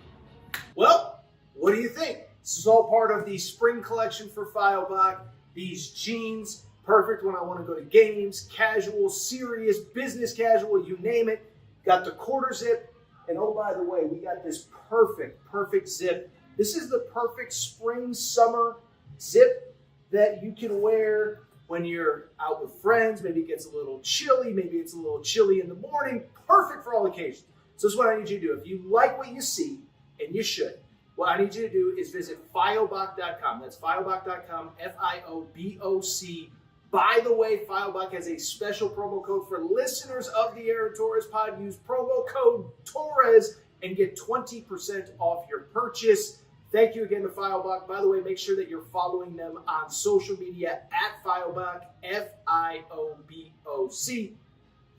Well, what do you think? This is all part of the spring collection for FioBox. These jeans, perfect when I want to go to games, casual, serious, business casual, you name it. Got the quarter zip. And oh, by the way, we got this perfect zip. This is the perfect spring, summer zip that you can wear when you're out with friends. Maybe it gets a little chilly. Maybe it's a little chilly in the morning. Perfect for all occasions. So this is what I need you to do. If you like what you see, and you should, what I need you to do is visit FioBox.com. That's FioBox.com, FIOBOC. By the way, FioBox has a special promo code for listeners of the Aaron Torres pod. Use promo code Torres and get 20% off your purchase. Thank you again to FioBox. By the way, make sure that you're following them on social media at FioBox, FIOBOC.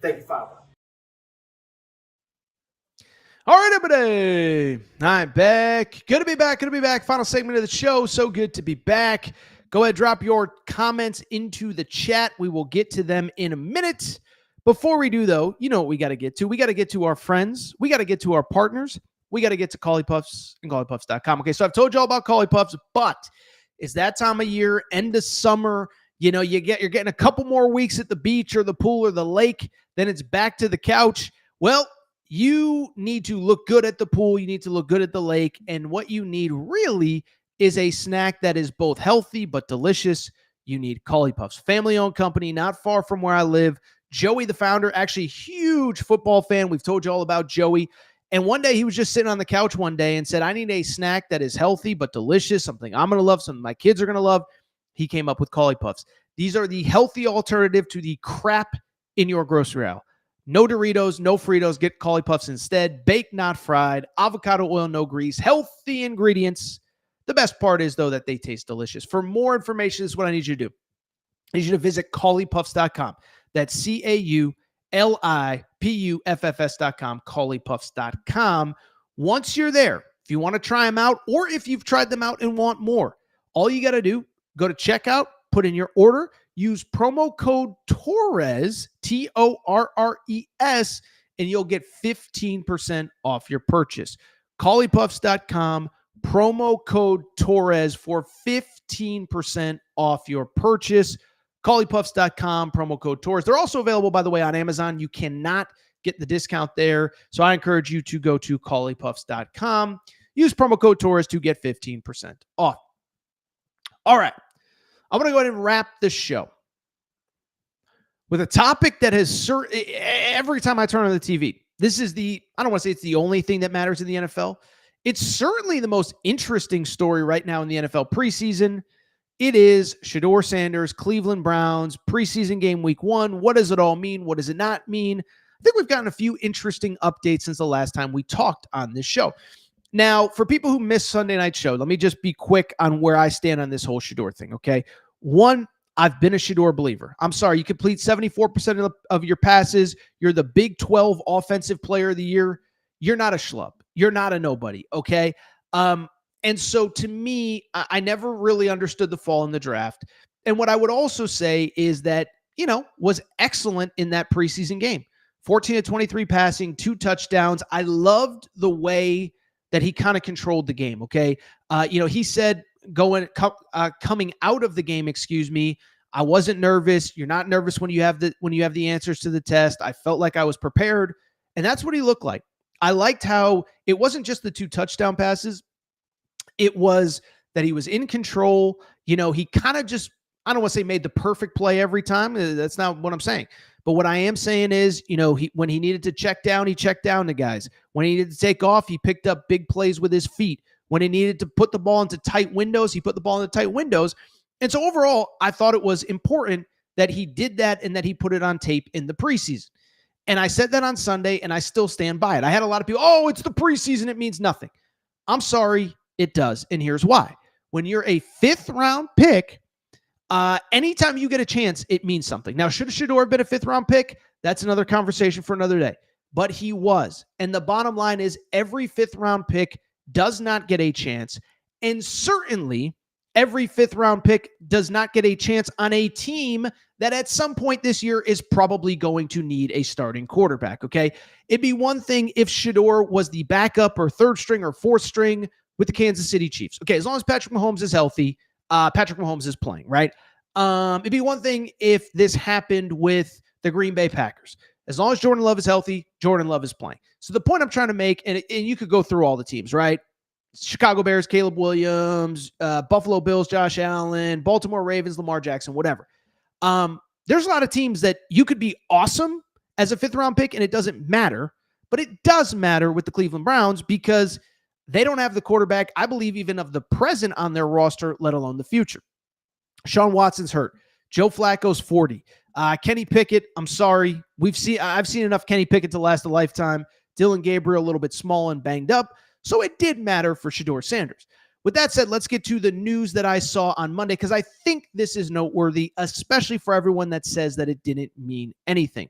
Thank you, FioBox. All right, everybody. I'm back. Good to be back. Final segment of the show. So good to be back. Go ahead, drop your comments into the chat. We will get to them in a minute. Before we do, though, you know what we got to get to. We got to get to our friends. We got to get to our partners. We got to get to Collie Puffs and ColliePuffs.com. Okay, so I've told you all about Collie Puffs, but it's that time of year, end of summer. You know, you're getting a couple more weeks at the beach or the pool or the lake. Then it's back to the couch. Well, you need to look good at the pool. You need to look good at the lake. And what you need really is a snack that is both healthy but delicious. You need Collie Puffs. Family-owned company, not far from where I live. Joey, the founder, actually huge football fan. We've told you all about Joey. And one day he was just sitting on the couch one day and said, I need a snack that is healthy but delicious, something I'm going to love, something my kids are going to love. He came up with Collie Puffs. These are the healthy alternative to the crap in your grocery aisle. No Doritos, no Fritos. Get Collie Puffs instead. Baked, not fried. Avocado oil, no grease. Healthy ingredients. The best part is, though, that they taste delicious. For more information, this is what I need you to do. I need you to visit ColliePuffs.com. That's CAULIPUFFS.com, ColliePuffs.com. Once you're there, if you want to try them out, or if you've tried them out and want more, all you got to do, go to checkout, put in your order, use promo code Torres, TORRES, and you'll get 15% off your purchase. ColliePuffs.com, promo code Torres for 15% off your purchase. ColliePuffs.com, promo code Torres. They're also available, by the way, on Amazon. You cannot get the discount there. So I encourage you to go to ColliePuffs.com. Use promo code Torres to get 15% off. All right. I'm going to go ahead and wrap the show with a topic that has every time I turn on the TV, this is I don't want to say it's the only thing that matters in the NFL. It's certainly the most interesting story right now in the NFL preseason. It is Shedeur Sanders, Cleveland Browns, preseason game week 1. What does it all mean? What does it not mean? I think we've gotten a few interesting updates since the last time we talked on this show. Now, for people who missed Sunday night's show, let me just be quick on where I stand on this whole Shedeur thing, okay? One, I've been a Shedeur believer. I'm sorry, you complete 74% of your passes. You're the Big 12 Offensive Player of the Year. You're not a schlub. You're not a nobody, okay? And so to me, I never really understood the fall in the draft. And what I would also say is that, was excellent in that preseason game. 14 of 23 passing, 2 touchdowns. I loved the way that he kind of controlled the game, okay? He said coming out of the game, I wasn't nervous. You're not nervous when you have the answers to the test. I felt like I was prepared, and that's what he looked like. I liked how it wasn't just the 2 touchdown passes. It was that he was in control. He kind of just, I don't want to say made the perfect play every time. That's not what I'm saying. But what I am saying is, when he needed to check down, he checked down the guys. When he needed to take off, he picked up big plays with his feet. When he needed to put the ball into tight windows, he put the ball into tight windows. And so overall, I thought it was important that he did that and that he put it on tape in the preseason. And I said that on Sunday, and I still stand by it. I had a lot of people, it's the preseason, it means nothing. I'm sorry, it does. And here's why. When you're a 5th round pick, anytime you get a chance, it means something. Now, should Shedeur have been a 5th round pick? That's another conversation for another day. But he was. And the bottom line is every 5th round pick does not get a chance. And certainly every 5th round pick does not get a chance on a team that at some point this year is probably going to need a starting quarterback, okay? It'd be one thing if Shedeur was the backup or 3rd string or 4th string with the Kansas City Chiefs. Okay, as long as Patrick Mahomes is healthy, Patrick Mahomes is playing, right? It'd be one thing if this happened with the Green Bay Packers. As long as Jordan Love is healthy, Jordan Love is playing. So the point I'm trying to make, and you could go through all the teams, right? Chicago Bears, Caleb Williams, Buffalo Bills, Josh Allen, Baltimore Ravens, Lamar Jackson, whatever. There's a lot of teams that you could be awesome as a 5th round pick and it doesn't matter, but it does matter with the Cleveland Browns because they don't have the quarterback, I believe, even of the present on their roster, let alone the future. Sean Watson's hurt. Joe Flacco's 40. Kenny Pickett, I'm sorry. I've seen enough Kenny Pickett to last a lifetime. Dylan Gabriel, a little bit small and banged up. So it did matter for Shedeur Sanders. With that said, let's get to the news that I saw on Monday because I think this is noteworthy, especially for everyone that says that it didn't mean anything.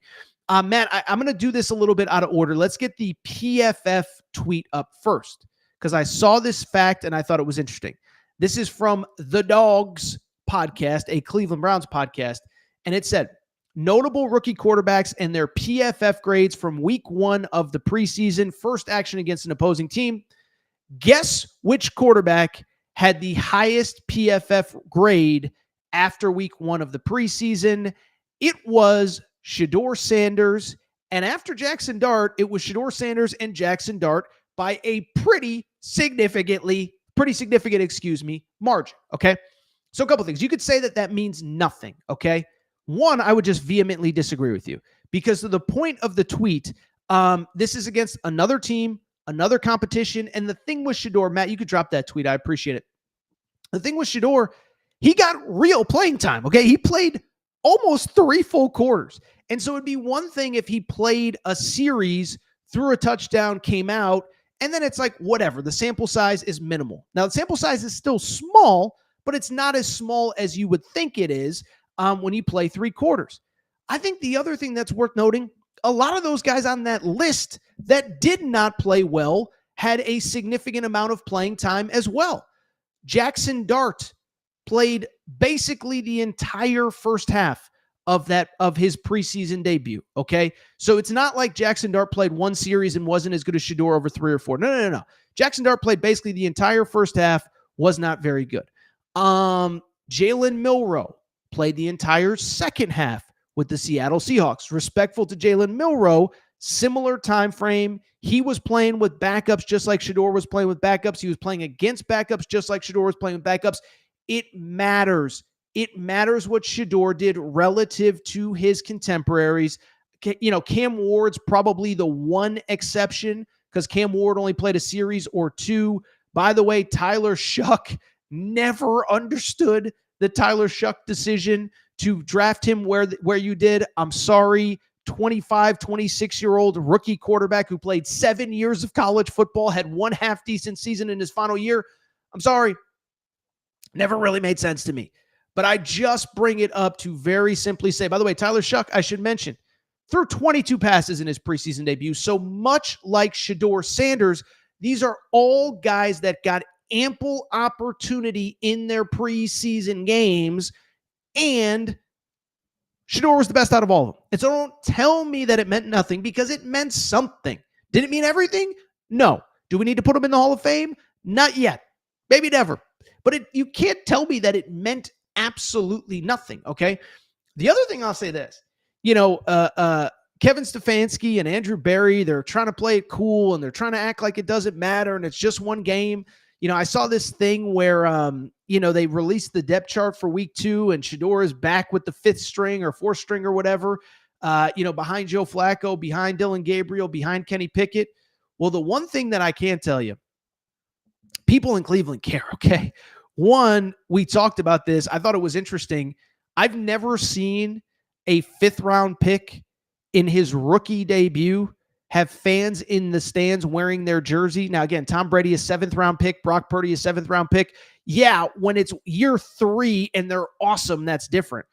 Matt, I'm going to do this a little bit out of order. Let's get the PFF tweet up first because I saw this fact and I thought it was interesting. This is from The Dogs podcast, a Cleveland Browns podcast, and it said, notable rookie quarterbacks and their PFF grades from week 1 of the preseason, first action against an opposing team. Guess which quarterback had the highest PFF grade after week 1 of the preseason? It was Shedeur Sanders. And after Jackson Dart, it was Shedeur Sanders and Jackson Dart by a pretty significant, margin. Okay. So a couple things. You could say that means nothing. Okay. One, I would just vehemently disagree with you because to the point of the tweet, this is against another team, another competition. And the thing with Shedeur, Matt, you could drop that tweet. I appreciate it. The thing with Shedeur, he got real playing time. Okay. He played almost 3 full quarters. And so it'd be one thing if he played a series, threw a touchdown, came out, and then it's like, whatever. The sample size is minimal. Now, the sample size is still small, but it's not as small as you would think it is when you play 3 quarters. I think the other thing that's worth noting, a lot of those guys on that list that did not play well had a significant amount of playing time as well. Jackson Dart played basically the entire first half of his preseason debut. Okay. So it's not like Jackson Dart played 1 series and wasn't as good as Shedeur over 3 or 4. No. Jackson Dart played basically the entire first half, was not very good. Jalen Milroe played the entire second half with the Seattle Seahawks. Respectful to Jalen Milroe, similar time frame. He was playing with backups just like Shedeur was playing with backups. He was playing against backups just like Shedeur was playing with backups. It matters. It matters what Shedeur did relative to his contemporaries. Cam Ward's probably the one exception because Cam Ward only played a series or 2. By the way, Tyler Shuck, never understood the Tyler Shuck decision to draft him where you did. I'm sorry. 25, 26-year-old rookie quarterback who played 7 years of college football, had 1 half-decent season in his final year. I'm sorry. Never really made sense to me. But I just bring it up to very simply say, by the way, Tyler Shuck, I should mention, threw 22 passes in his preseason debut. So much like Shedeur Sanders, these are all guys that got ample opportunity in their preseason games, and Shedeur was the best out of all of them. And so don't tell me that it meant nothing because it meant something. Did it mean everything? No. Do we need to put him in the Hall of Fame? Not yet. Maybe never. But you can't tell me that it meant absolutely nothing, okay? The other thing I'll say this, Kevin Stefanski and Andrew Berry, they're trying to play it cool and they're trying to act like it doesn't matter and it's just one game. I saw this thing where, they released the depth chart for week 2 and Shedeur is back with the 5th string or 4th string or whatever, behind Joe Flacco, behind Dylan Gabriel, behind Kenny Pickett. Well, the one thing that I can tell you, people in Cleveland care, okay? One, we talked about this. I thought it was interesting. I've never seen a 5th-round pick in his rookie debut have fans in the stands wearing their jersey. Now, again, Tom Brady is 7th-round pick. Brock Purdy is 7th-round pick. Yeah, when it's year 3 and they're awesome, that's different.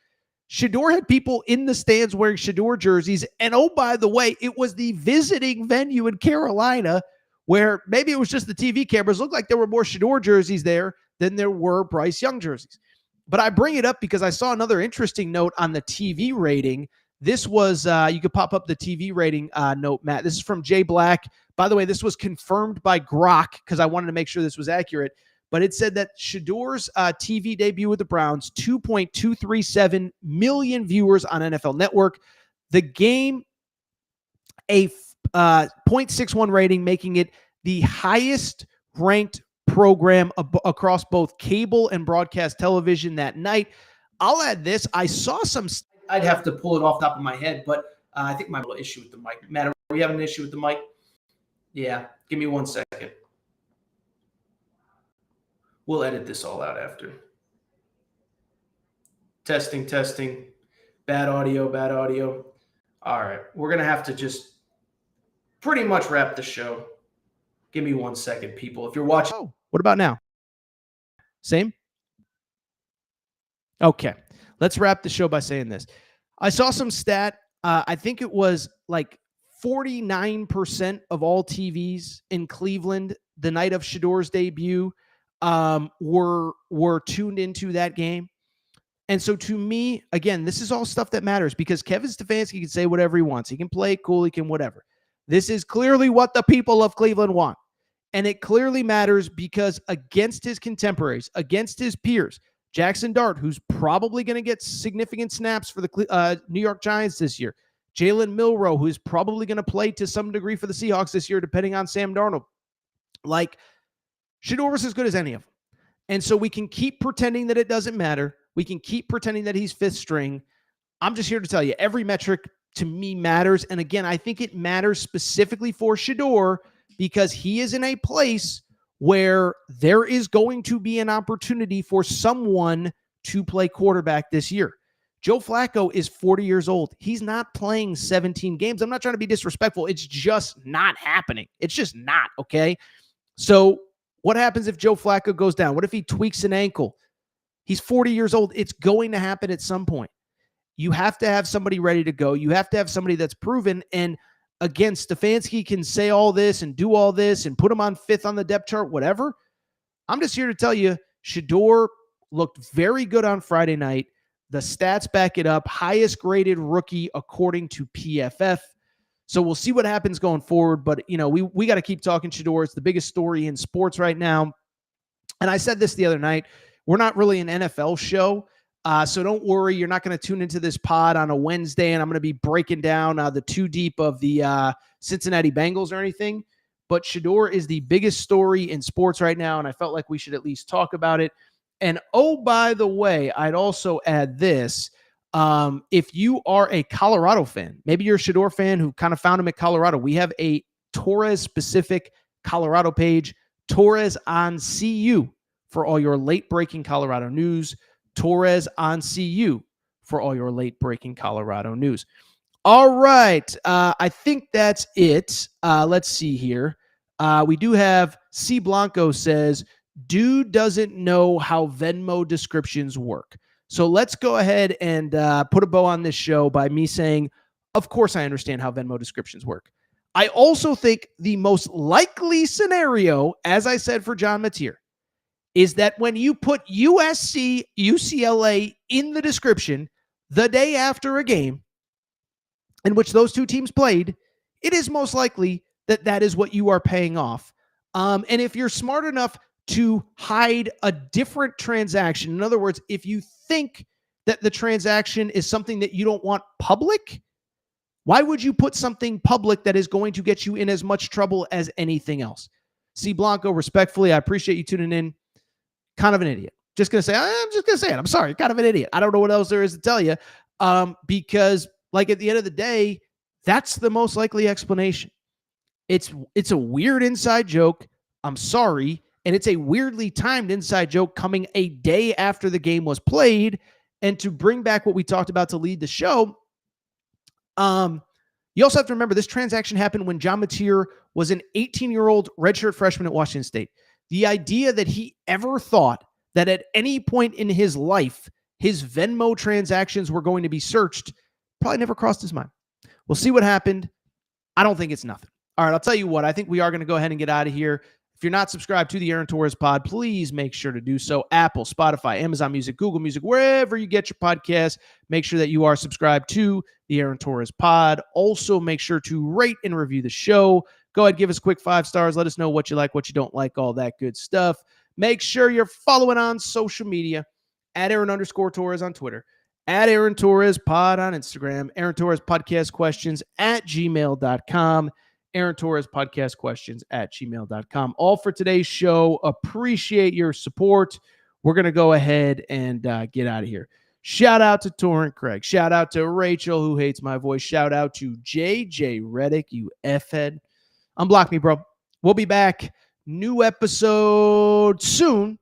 Shedeur had people in the stands wearing Shedeur jerseys. And, oh, by the way, it was the visiting venue in Carolina where maybe it was just the TV cameras. Looked like there were more Shedeur jerseys there than there were Bryce Young jerseys. But I bring it up because I saw another interesting note on the TV rating. This was, you could pop up the TV rating note, Matt. This is from Jay Black. By the way, this was confirmed by Grok because I wanted to make sure this was accurate. But it said that Shedeur's TV debut with the Browns, 2.237 million viewers on NFL Network. The game, a 0.61 rating, making it the highest ranked program across both cable and broadcast television that night. I'll add this. I saw some. I'd have to pull it off the top of my head, but I think my little issue with the mic. Matt, are we having an issue with the mic? Yeah. Give me 1 second. We'll edit this all out after. Testing. Bad audio. All right. We're going to have to just pretty much wrap the show. Give me 1 second, people. If you're watching. Oh, what about now? Same? Okay. Let's wrap the show by saying this. I saw some stat. I think it was like 49% of all TVs in Cleveland the night of Shedeur's debut were tuned into that game. And so to me, again, this is all stuff that matters because Kevin Stefanski can say whatever he wants. He can play cool. He can whatever. This is clearly what the people of Cleveland want. And it clearly matters because against his contemporaries, against his peers, Jackson Dart, who's probably going to get significant snaps for the New York Giants this year, Jalen Milroe, who's probably going to play to some degree for the Seahawks this year, depending on Sam Darnold. Like, Shedeur was as good as any of them. And so we can keep pretending that it doesn't matter. We can keep pretending that he's fifth string. I'm just here to tell you, every metric to me matters. And again, I think it matters specifically for Shedeur because he is in a place where there is going to be an opportunity for someone to play quarterback this year. Joe Flacco is 40 years old. He's not playing 17 games. I'm not trying to be disrespectful. It's just not happening. It's just not, okay? So what happens if Joe Flacco goes down? What if he tweaks an ankle? He's 40 years old. It's going to happen at some point. You have to have somebody ready to go. You have to have somebody that's proven. And again, Stefanski can say all this and do all this and put him on fifth on the depth chart, whatever. I'm just here to tell you, Shedeur looked very good on Friday night. The stats back it up. Highest graded rookie according to PFF. So we'll see what happens going forward. But, you know, we got to keep talking Shedeur. It's the biggest story in sports right now. And I said this the other night. We're not really an NFL show. So don't worry. You're not going to tune into this pod on a Wednesday, and I'm going to be breaking down the too deep of the Cincinnati Bengals or anything. But Shedeur is the biggest story in sports right now, and I felt like we should at least talk about it. And, oh, by the way, I'd also add this. If you are a Colorado fan, maybe you're a Shedeur fan who kind of found him at Colorado, we have a Torres-specific Colorado page, Torres on CU, for all your late-breaking Colorado news. Torres on CU for all your late-breaking Colorado news. All right. I think that's it. Let's see here. We do have C. Blanco says, dude doesn't know how Venmo descriptions work. So let's go ahead and put a bow on this show by me saying, of course I understand how Venmo descriptions work. I also think the most likely scenario, as I said for John Mateer, is that when you put USC, UCLA in the description the day after a game in which those two teams played, it is most likely that that is what you are paying off. And if you're smart enough to hide a different transaction, in other words, if you think that the transaction is something that you don't want public, why would you put something public that is going to get you in as much trouble as anything else? C. Blanco, respectfully, I appreciate you tuning in. Kind of an idiot. I'm just going to say it. I'm sorry. Kind of an idiot. I don't know what else there is to tell you. Because like at the end of the day, that's the most likely explanation. It's a weird inside joke. I'm sorry. And it's a weirdly timed inside joke coming a day after the game was played. And to bring back what we talked about to lead the show, you also have to remember this transaction happened when John Mateer was an 18-year-old redshirt freshman at Washington State. The idea that he ever thought that at any point in his life, his Venmo transactions were going to be searched probably never crossed his mind. We'll see what happened. I don't think it's nothing. All right, I'll tell you what. I think we are going to go ahead and get out of here. If you're not subscribed to the Aaron Torres pod, please make sure to do so. Apple, Spotify, Amazon Music, Google Music, wherever you get your podcasts, make sure that you are subscribed to the Aaron Torres pod. Also, make sure to rate and review the show. Go ahead, give us a quick 5 stars. Let us know what you like, what you don't like, all that good stuff. Make sure you're following on social media at Aaron_Torres on Twitter, at Aaron Torres pod on Instagram, Aaron Torres podcast questions at gmail.com, Aaron Torres podcast questions at gmail.com. All for today's show. Appreciate your support. We're going to go ahead and get out of here. Shout out to Torrent Craig. Shout out to Rachel, who hates my voice. Shout out to JJ Reddick, you F-head. Unblock me, bro. We'll be back. New episode soon.